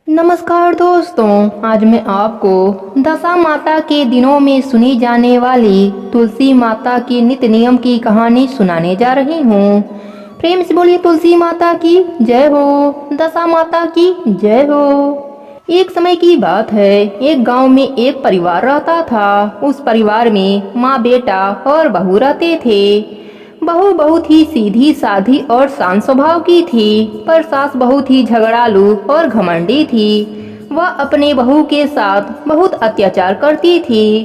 नमस्कार दोस्तों, आज मैं आपको दशा माता के दिनों में सुनी जाने वाली तुलसी माता की नित्य नियम की कहानी सुनाने जा रही हूँ। प्रेम से बोलिए तुलसी माता की जय हो, दशा माता की जय हो। एक समय की बात है, एक गांव में एक परिवार रहता था। उस परिवार में माँ, बेटा और बहू रहते थे। बहू बहुत ही सीधी साधी और शांत स्वभाव की थी, पर सास बहुत ही झगड़ालू और घमंडी थी। वह अपने बहू के साथ बहुत अत्याचार करती थी।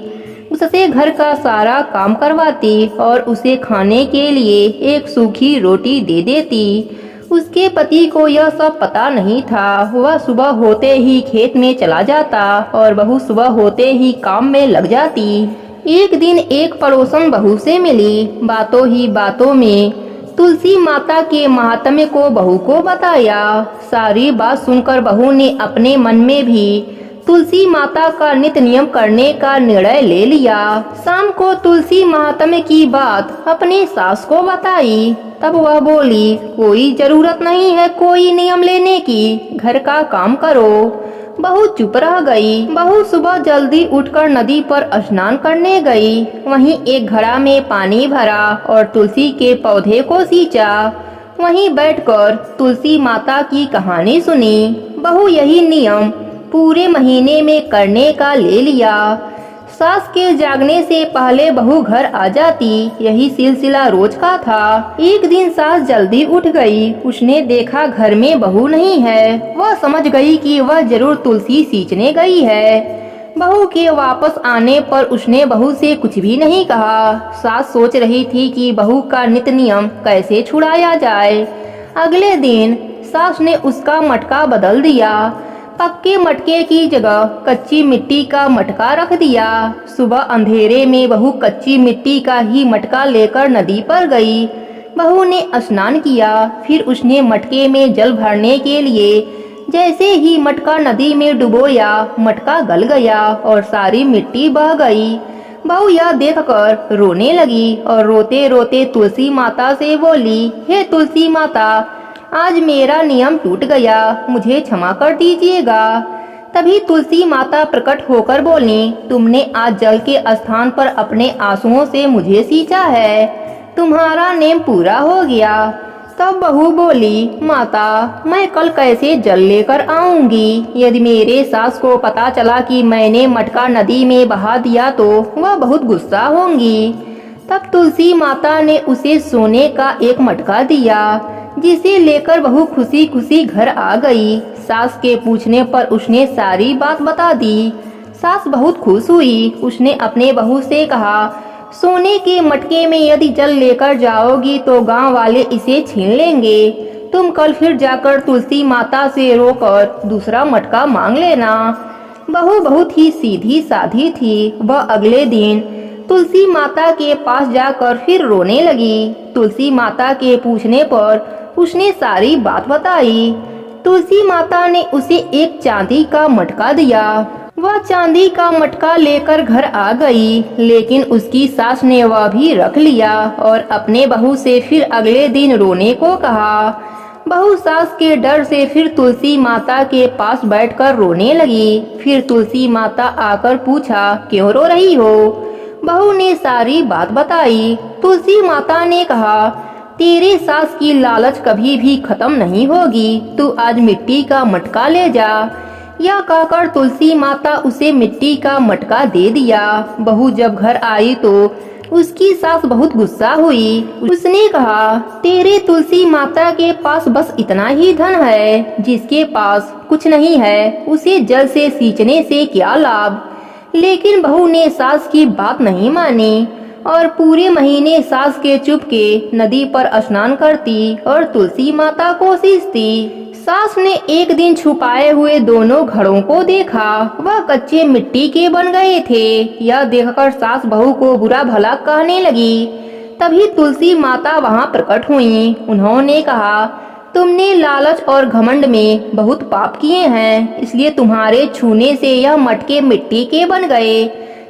उससे घर का सारा काम करवाती और उसे खाने के लिए एक सूखी रोटी दे देती। उसके पति को यह सब पता नहीं था। वह सुबह होते ही खेत में चला जाता और बहू सुबह होते ही काम में लग जाती। एक दिन एक पड़ोसन बहू से मिली। बातों ही बातों में तुलसी माता के महात्म्य को बहू को बताया। सारी बात सुनकर बहू ने अपने मन में भी तुलसी माता का नित्य नियम करने का निर्णय ले लिया। शाम को तुलसी महात्म्य की बात अपने सास को बताई। तब वह बोली, कोई जरूरत नहीं है कोई नियम लेने की, घर का काम करो। बहू चुप रह गई। बहू सुबह जल्दी उठकर नदी पर स्नान करने गई। वहीं एक घड़ा में पानी भरा और तुलसी के पौधे को सींचा। वहीं बैठकर तुलसी माता की कहानी सुनी। बहू यही नियम पूरे महीने में करने का ले लिया। सास के जागने से पहले बहू घर आ जाती। यही सिलसिला रोज का था। एक दिन सास जल्दी उठ गई। उसने देखा घर में बहू नहीं है। वह समझ गई कि वह जरूर तुलसी सींचने गई है। बहू के वापस आने पर उसने बहू से कुछ भी नहीं कहा। सास सोच रही थी कि बहू का नित्य नियम कैसे छुड़ाया जाए। अगले दिन सास ने उसका मटका बदल दिया। पक्के मटके की जगह कच्ची मिट्टी का मटका रख दिया। सुबह अंधेरे में बहू कच्ची मिट्टी का ही मटका लेकर नदी पर गई। बहू ने स्नान किया। फिर उसने मटके में जल भरने के लिए जैसे ही मटका नदी में डुबोया, मटका गल गया और सारी मिट्टी बह गई। बहू यह देखकर रोने लगी और रोते रोते तुलसी माता से बोली, हे तुलसी माता, आज मेरा नियम टूट गया, मुझे क्षमा कर दीजिएगा। तभी तुलसी माता प्रकट होकर बोली, तुमने आज जल के स्थान पर अपने आंसुओं से मुझे सींचा है, तुम्हारा नेम पूरा हो गया। तब बहू बोली, माता, मैं कल कैसे जल लेकर आऊंगी? यदि मेरे सास को पता चला कि मैंने मटका नदी में बहा दिया तो वह बहुत गुस्सा होंगी। तब तुलसी माता ने उसे सोने का एक मटका दिया, जिसे लेकर बहू खुशी खुशी घर आ गई। सास के पूछने पर उसने सारी बात बता दी। सास बहुत खुश हुई। उसने अपने बहू से कहा, सोने के मटके में यदि जल लेकर जाओगी तो गांव वाले इसे छीन लेंगे। तुम कल फिर जाकर तुलसी माता से रोकर दूसरा मटका मांग लेना। बहू बहुत ही सीधी साधी थी। वह अगले दिन तुलसी माता के पास जाकर फिर रोने लगी। तुलसी माता के पूछने पर उसने सारी बात बताई। तुलसी माता ने उसे एक चांदी का मटका दिया। वह चांदी का मटका लेकर घर आ गई, लेकिन उसकी सास ने वह भी रख लिया और अपने बहू से फिर अगले दिन रोने को कहा। बहू सास के डर से फिर तुलसी माता के पास बैठकर रोने लगी। फिर तुलसी माता आकर पूछा, क्यों रो रही हो? बहू ने सारी बात बताई। तुलसी माता ने कहा, तेरे सास की लालच कभी भी खत्म नहीं होगी, तू आज मिट्टी का मटका ले जा। यह कहकर तुलसी माता उसे मिट्टी का मटका दे दिया। बहू जब घर आई तो उसकी सास बहुत गुस्सा हुई। उसने कहा, तेरे तुलसी माता के पास बस इतना ही धन है, जिसके पास कुछ नहीं है उसे जल से सींचने से क्या लाभ। लेकिन बहू ने सास की बात नहीं मानी और पूरे महीने सास के चुपके नदी पर स्नान करती और तुलसी माता को सींचती। सास ने एक दिन छुपाए हुए दोनों घड़ों को देखा। वह कच्चे मिट्टी के बन गए थे। यह देखकर सास बहू को बुरा भला कहने लगी। तभी तुलसी माता वहां प्रकट हुई। उन्होंने कहा, तुमने लालच और घमंड में बहुत पाप किए हैं, इसलिए तुम्हारे छूने से यह मटके मिट्टी के बन गए।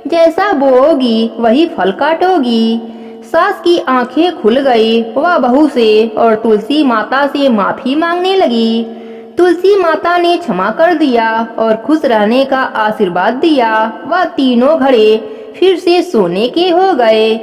जैसा बोओगी वही फल काटोगी। सास की आंखें खुल गई। वह बहू से और तुलसी माता से माफी मांगने लगी। तुलसी माता ने क्षमा कर दिया और खुश रहने का आशीर्वाद दिया। वह तीनों घड़े फिर से सोने के हो गए।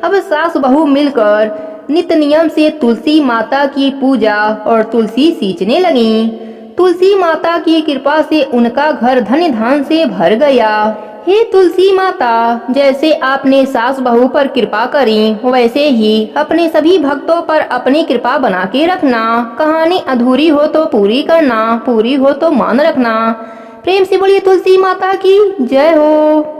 अब सास बहू मिलकर नित नियम से तुलसी माता की पूजा और तुलसी सींचने लगीं। तुलसी माता की कृपा से उनका घर धन धान से भर गया। हे तुलसी माता, जैसे आपने सास बहू पर कृपा करी, वैसे ही अपने सभी भक्तों पर अपनी कृपा बना के रखना। कहानी अधूरी हो तो पूरी करना, पूरी हो तो मान रखना। प्रेम से बोलिए तुलसी माता की जय हो।